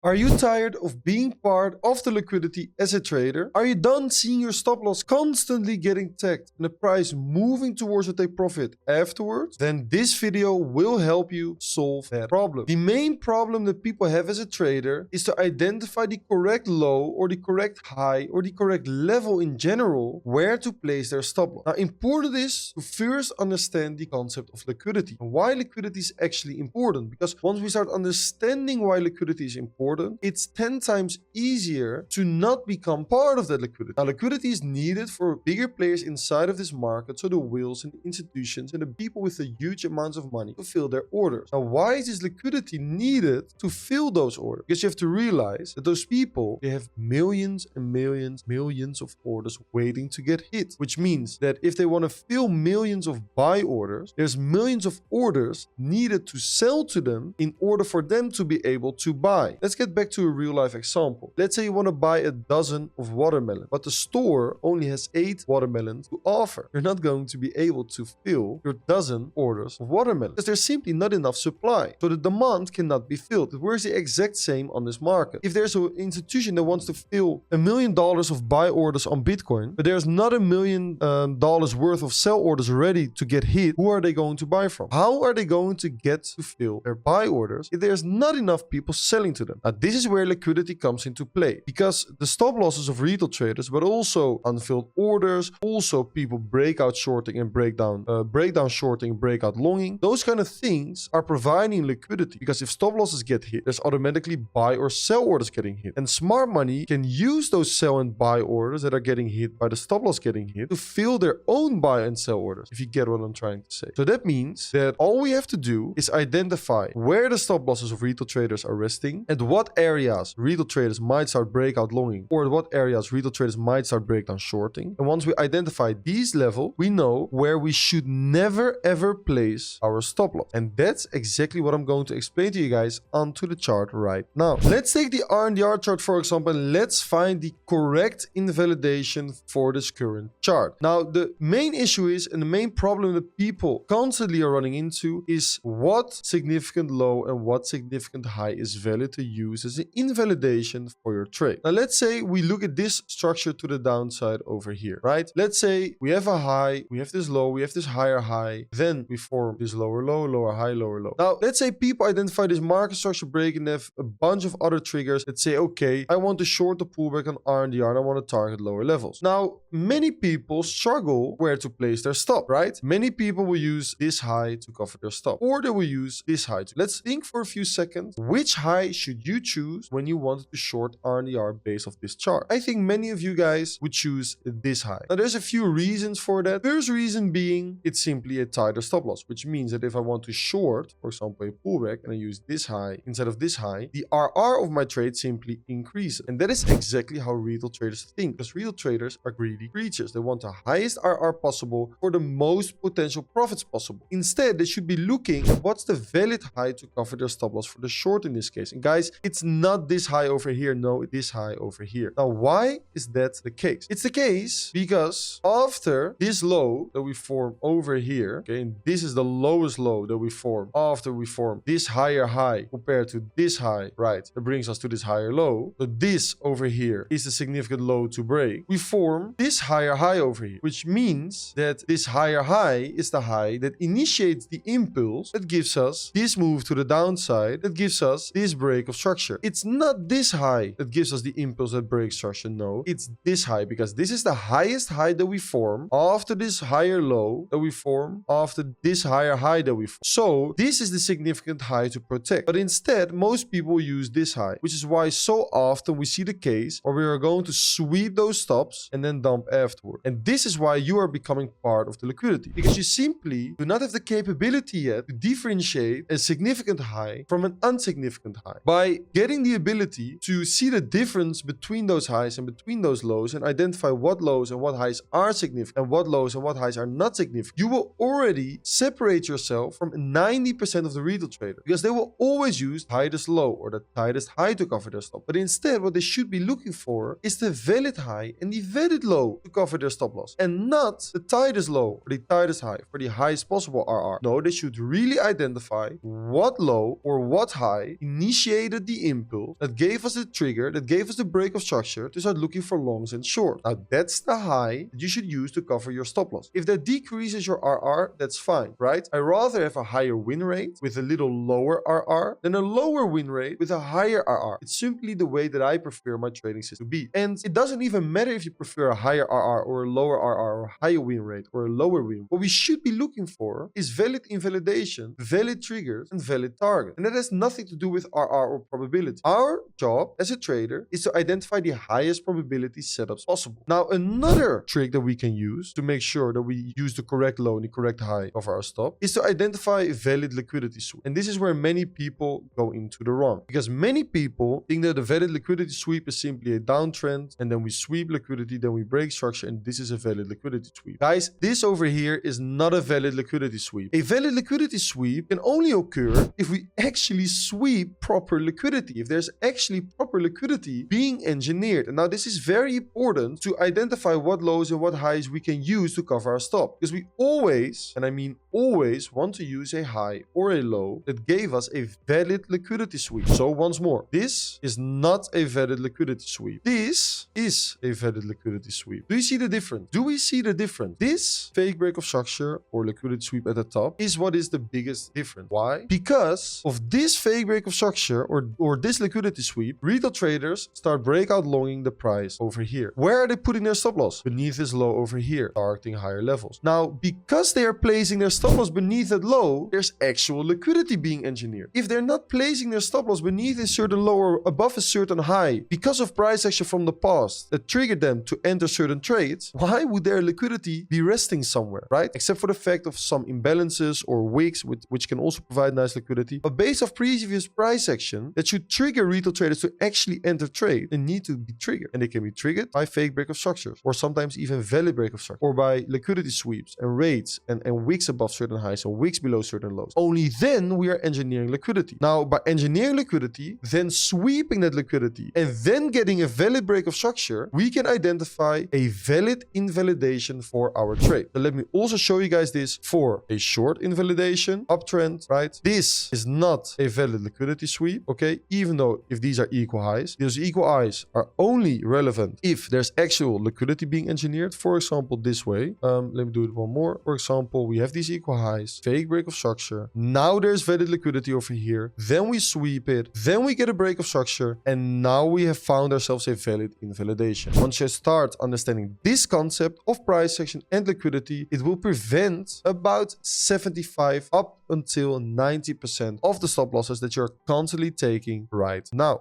Are you tired of being part of the liquidity as a trader? Are you done seeing your stop loss constantly getting tagged and the price moving towards a take profit afterwards? Then this video will help you solve that problem. The main problem that people have as a trader is to identify the correct low or the correct high or the correct level in general where to place their stop loss. Now, important is to first understand the concept of liquidity and why liquidity is actually important, because once we start understanding why liquidity is important, it's 10 times easier to not become part of that liquidity. Now, liquidity is needed for bigger players inside of this market, so the whales and the institutions and the people with the huge amounts of money to fill their orders. Now, why is this liquidity needed to fill those orders? Because you have to realize that those people, they have millions and millions of orders waiting to get hit, which means that if they want to fill millions of buy orders, there's millions of orders needed to sell to them in order for them to be able to buy. Let's get back to a real life example. Let's say you want to buy a dozen of watermelon, but the store only has 8 watermelons to offer. You're not going to be able to fill your dozen orders of watermelon because there's simply not enough supply. So the demand cannot be filled. It works the exact same on this market. If there's an institution that wants to fill $1 million of buy orders on Bitcoin, but there's not $1 million worth of sell orders ready to get hit, who are they going to buy from? How are they going to get to fill their buy orders if there's not enough people selling to them? Now, this is where liquidity comes into play, because the stop losses of retail traders, but also unfilled orders, also people breakout shorting and breakdown shorting, breakout longing, those kind of things are providing liquidity, because if stop losses get hit, there's automatically buy or sell orders getting hit. And smart money can use those sell and buy orders that are getting hit by the stop loss getting hit to fill their own buy and sell orders, if you get what I'm trying to say. So that means that all we have to do is identify where the stop losses of retail traders are resting and what areas retail traders might start breakout longing, or what areas retail traders might start breakdown shorting. And once we identify these levels, we know where we should never ever place our stop loss. And that's exactly what I'm going to explain to you guys onto the chart right now. Let's take the R&R chart, for example, and let's find the correct invalidation for this current chart. Now, the main issue is, and the main problem that people constantly are running into, is what significant low and what significant high is valid to use as an invalidation for your trade. Now, let's say we look at this structure to the downside over here, right? Let's say we have a high, we have this low, we have this higher high, then we form this lower low, lower high, lower low. Now, let's say people identify this market structure break and have a bunch of other triggers that say, okay, I want to short the pullback on R&R and I want to target lower levels. Now, many people struggle where to place their stop, right? Many people will use this high to cover their stop, or they will use this high. Let's think for a few seconds. Which high should you choose when you wanted to short R&R based off this chart? I think many of you guys would choose this high. Now, there's a few reasons for that. First reason being, it's simply a tighter stop loss, which means that if I want to short, for example, a pullback, and I use this high instead of this high, the RR of my trade simply increases. And that is exactly how retail traders think, because retail traders are greedy creatures. They want the highest RR possible for the most potential profits possible. Instead, they should be looking at what's the valid high to cover their stop loss for the short in this case. And guys, it's not this high over here. No, it's this high over here. Now, why is that the case? It's the case because after this low that we form over here, okay, and this is the lowest low that we form after we form this higher high compared to this high, right? That brings us to this higher low. So this over here is the significant low to break. We form this higher high over here, which means that this higher high is the high that initiates the impulse that gives us this move to the downside, that gives us this break of structure. It's not this high that gives us the impulse that breaks structure. No, it's this high, because this is the highest high that we form after this higher low that we form after this higher high that we form. So this is the significant high to protect. But instead, most people use this high, which is why so often we see the case where we are going to sweep those stops and then dump afterward. And this is why you are becoming part of the liquidity, because you simply do not have the capability yet to differentiate a significant high from an insignificant high. By getting the ability to see the difference between those highs and between those lows and identify what lows and what highs are significant and what lows and what highs are not significant, you will already separate yourself from 90% of the retail trader, because they will always use the tightest low or the tightest high to cover their stop. But instead, what they should be looking for is the valid high and the valid low to cover their stop loss, and not the tightest low or the tightest high for the highest possible RR. No, they should really identify what low or what high initiated the impulse that gave us the trigger, that gave us the break of structure to start looking for longs and short. Now that's the high that you should use to cover your stop loss. If that decreases your RR, that's fine, right? I rather have a higher win rate with a little lower RR than a lower win rate with a higher RR. It's simply the way that I prefer my trading system to be. And it doesn't even matter if you prefer a higher RR or a lower RR or a higher win rate or a lower win. What we should be looking for is valid invalidation, valid triggers, and valid target. And that has nothing to do with RR or probability. Our job as a trader is to identify the highest probability setups possible. Now, another trick that we can use to make sure that we use the correct low and the correct high of our stop is to identify valid liquidity sweep. And this is where many people go into the wrong, because many people think that a valid liquidity sweep is simply a downtrend, and then we sweep liquidity, then we break structure, and this is a valid liquidity sweep. Guys, this over here is not a valid liquidity sweep. A valid liquidity sweep can only occur if we actually sweep proper liquidity, if there's actually proper liquidity being engineered. And now this is very important to identify what lows and what highs we can use to cover our stop, because we always, and I mean always, want to use a high or a low that gave us a valid liquidity sweep. So once more, this is not a valid liquidity sweep. This is a valid liquidity sweep. Do you see the difference? Do we see the difference? This fake break of structure or liquidity sweep at the top is what is the biggest difference. Why? Because of this fake break of structure or this liquidity sweep, retail traders start breakout longing the price over here. Where are they putting their stop loss? Beneath this low over here, targeting higher levels. Now, because they are placing their stop loss beneath that low, there's actual liquidity being engineered. If they're not placing their stop loss beneath a certain low or above a certain high because of price action from the past that triggered them to enter certain trades, why would their liquidity be resting somewhere, right? Except for the fact of some imbalances or wicks, which can also provide nice liquidity. But based off previous price action that should trigger retail traders to actually enter trade, they need to be triggered. And they can be triggered by fake break of structures, or sometimes even valid break of structure, or by liquidity sweeps and rates and wicks above certain highs and wicks below certain lows. Only then we are engineering liquidity. Now, by engineering liquidity, then sweeping that liquidity, and then getting a valid break of structure, we can identify a valid invalidation for our trade. So let me also show you guys this for a short invalidation, uptrend, right? This is not a valid liquidity sweep, okay? Even though if these are equal highs, those equal highs are only relevant if there's actual liquidity being engineered. For example, this way. Let me do it one more. For example, we have these equal highs, fake break of structure. Now there's valid liquidity over here. Then we sweep it. Then we get a break of structure. And now we have found ourselves a valid invalidation. Once you start understanding this concept of price action and liquidity, it will prevent about 75 up until 90% of the stop losses that you're constantly taking right now.